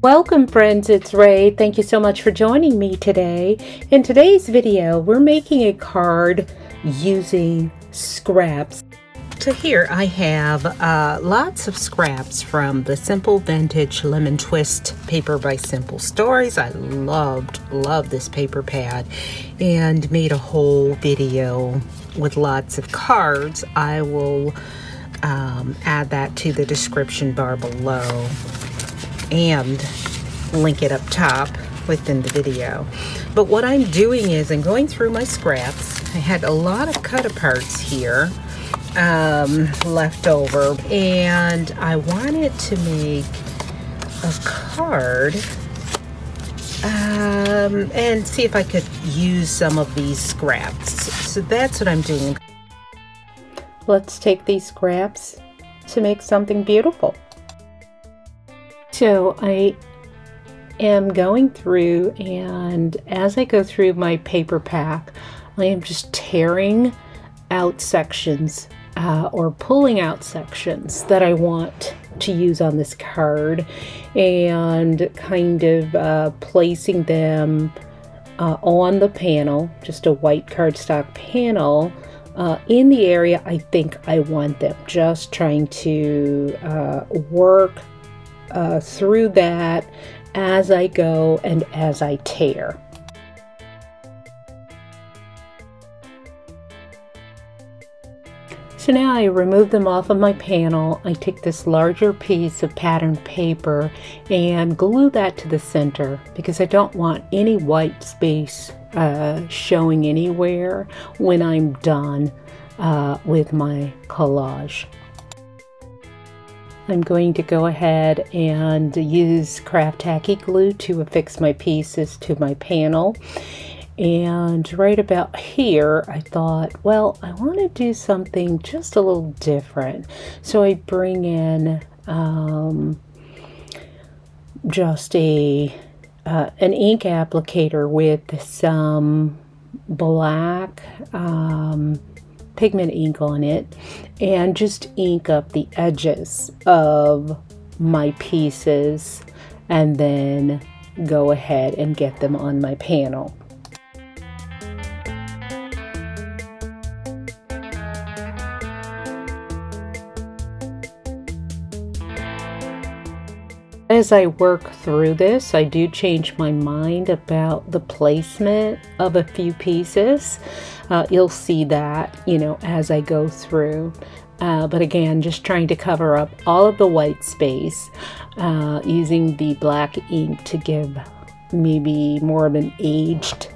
Welcome friends, it's Ray. Thank you so much for joining me today. In today's video, we're making a card using scraps. So here I have lots of scraps from the Simple Vintage Lemon Twist paper by Simple Stories. I love this paper pad and made a whole video with lots of cards. I will add that to the description bar below and link it up top within the video. But what I'm doing is I'm going through my scraps. I had a lot of cut aparts here left over, and I wanted to make a card and see if I could use some of these scraps. So that's what I'm doing. Let's take these scraps to make something beautiful. So I am going through, and as I go through my paper pack, I am just tearing out sections or pulling out sections that I want to use on this card and kind of placing them on the panel, just a white cardstock panel, in the area I think I want them. Just trying to work through that as I go and as I tear. So now I remove them off of my panel. I take this larger piece of patterned paper and glue that to the center because I don't want any white space showing anywhere when I'm done with my collage. I'm going to go ahead and use craft tacky glue to affix my pieces to my panel. And right about here, I thought, well, I want to do something just a little different. So I bring in just an ink applicator with some black pigment ink on it, and just ink up the edges of my pieces and then go ahead and get them on my panel. As I work through this, I do change my mind about the placement of a few pieces. You'll see that, you know, as I go through. But again, just trying to cover up all of the white space, using the black ink to give maybe more of an aged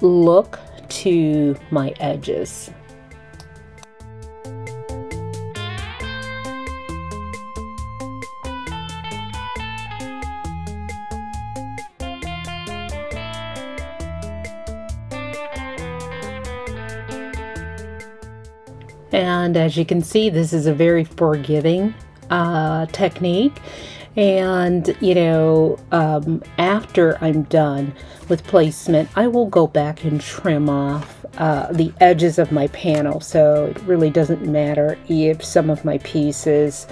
look to my edges. And as you can see, this is a very forgiving technique. And, you know, after I'm done with placement, I will go back and trim off the edges of my panel. So it really doesn't matter if some of my pieces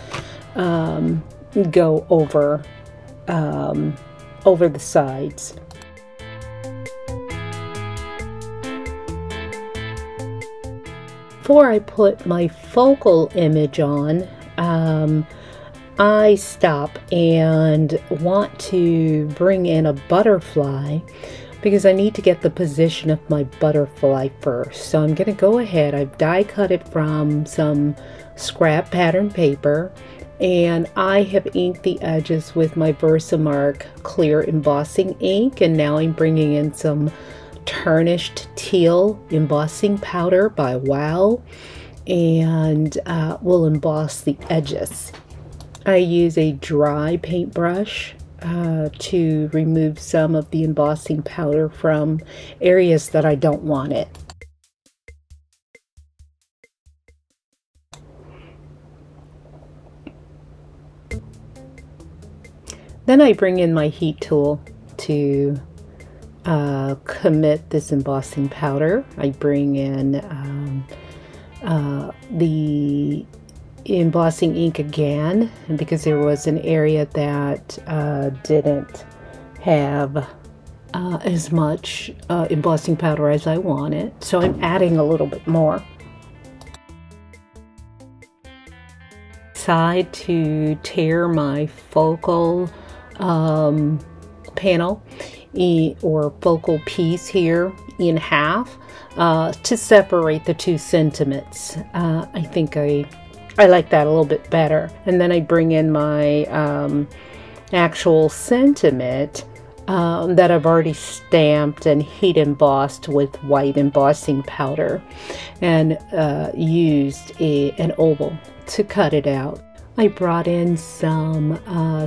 go over, over the sides. Before I put my focal image on, I stop and want to bring in a butterfly because I need to get the position of my butterfly first. So I'm going to go ahead, I've die cut it from some scrap pattern paper, and I have inked the edges with my Versamark clear embossing ink, and now I'm bringing in some Tarnished Teal embossing powder by Wow, and we'll emboss the edges. I use a dry paintbrush to remove some of the embossing powder from areas that I don't want it. Then I bring in my heat tool to commit this embossing powder. I bring in the embossing ink again, because there was an area that didn't have as much embossing powder as I wanted, so I'm adding a little bit more. Decide to tear my focal panel or focal piece here in half to separate the two sentiments. I think I like that a little bit better. And then I bring in my actual sentiment that I've already stamped and heat embossed with white embossing powder, and used an oval to cut it out. I brought in some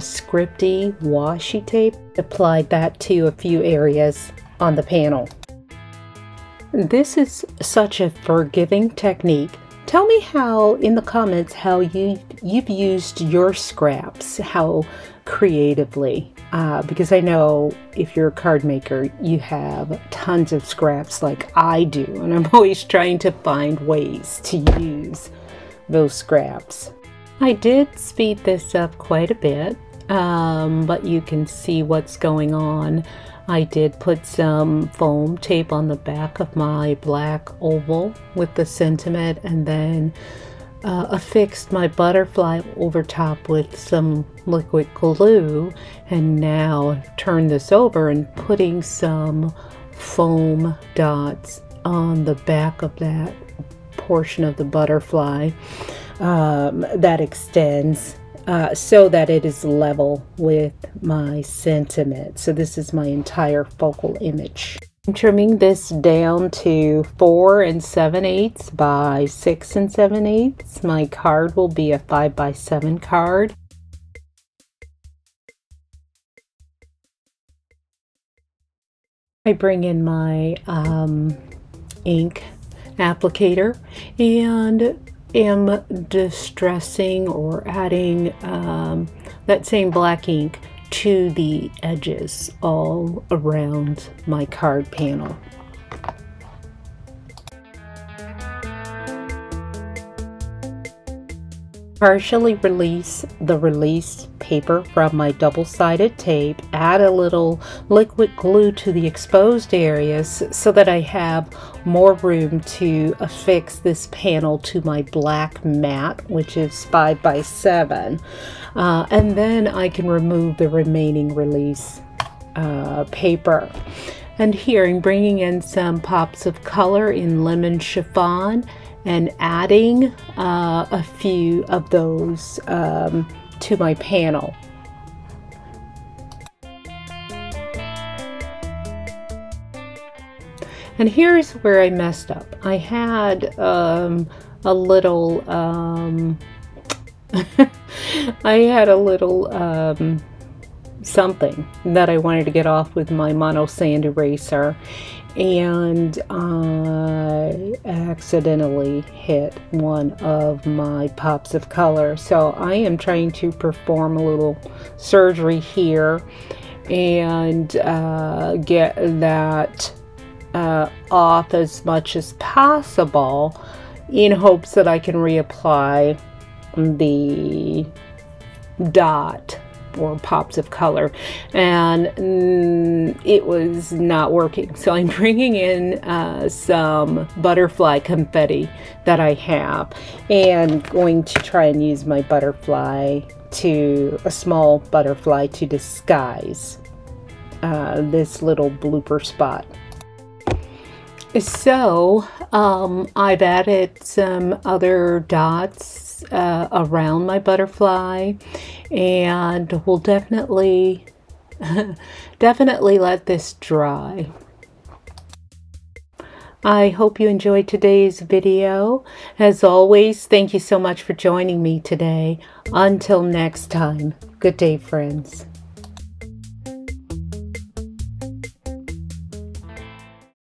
scripty washi tape, applied that to a few areas on the panel. This is such a forgiving technique. Tell me how, in the comments, how you've used your scraps, how creatively, because I know if you're a card maker, you have tons of scraps like I do, and I'm always trying to find ways to use those scraps. I did speed this up quite a bit, but you can see what's going on. I did put some foam tape on the back of my black oval with the sentiment, and then affixed my butterfly over top with some liquid glue, and now turn this over and putting some foam dots on the back of that portion of the butterfly that extends so that it is level with my sentiment. So this is my entire focal image. I'm trimming this down to 4 7/8 by 6 7/8. My card will be a 5 by 7 card. I bring in my ink applicator and am distressing or adding that same black ink to the edges all around my card panel. Partially release the released paper from my double-sided tape, add a little liquid glue to the exposed areas so that I have more room to affix this panel to my black mat, which is 5 by 7, and then I can remove the remaining release paper. And here I'm bringing in some pops of color in lemon chiffon and adding a few of those to my panel. And here's where I messed up. I had a little something that I wanted to get off with my mono sand eraser, and I accidentally hit one of my pops of color. So I am trying to perform a little surgery here and get that off as much as possible, in hopes that I can reapply the dot or pops of color, and it was not working. So I'm bringing in some butterfly confetti that I have, and going to try and use my butterfly a small butterfly to disguise this little blooper spot. So I've added some other dots around my butterfly, and we'll definitely let this dry. I hope you enjoyed today's video. As always, thank you so much for joining me today. Until next time, good day, friends.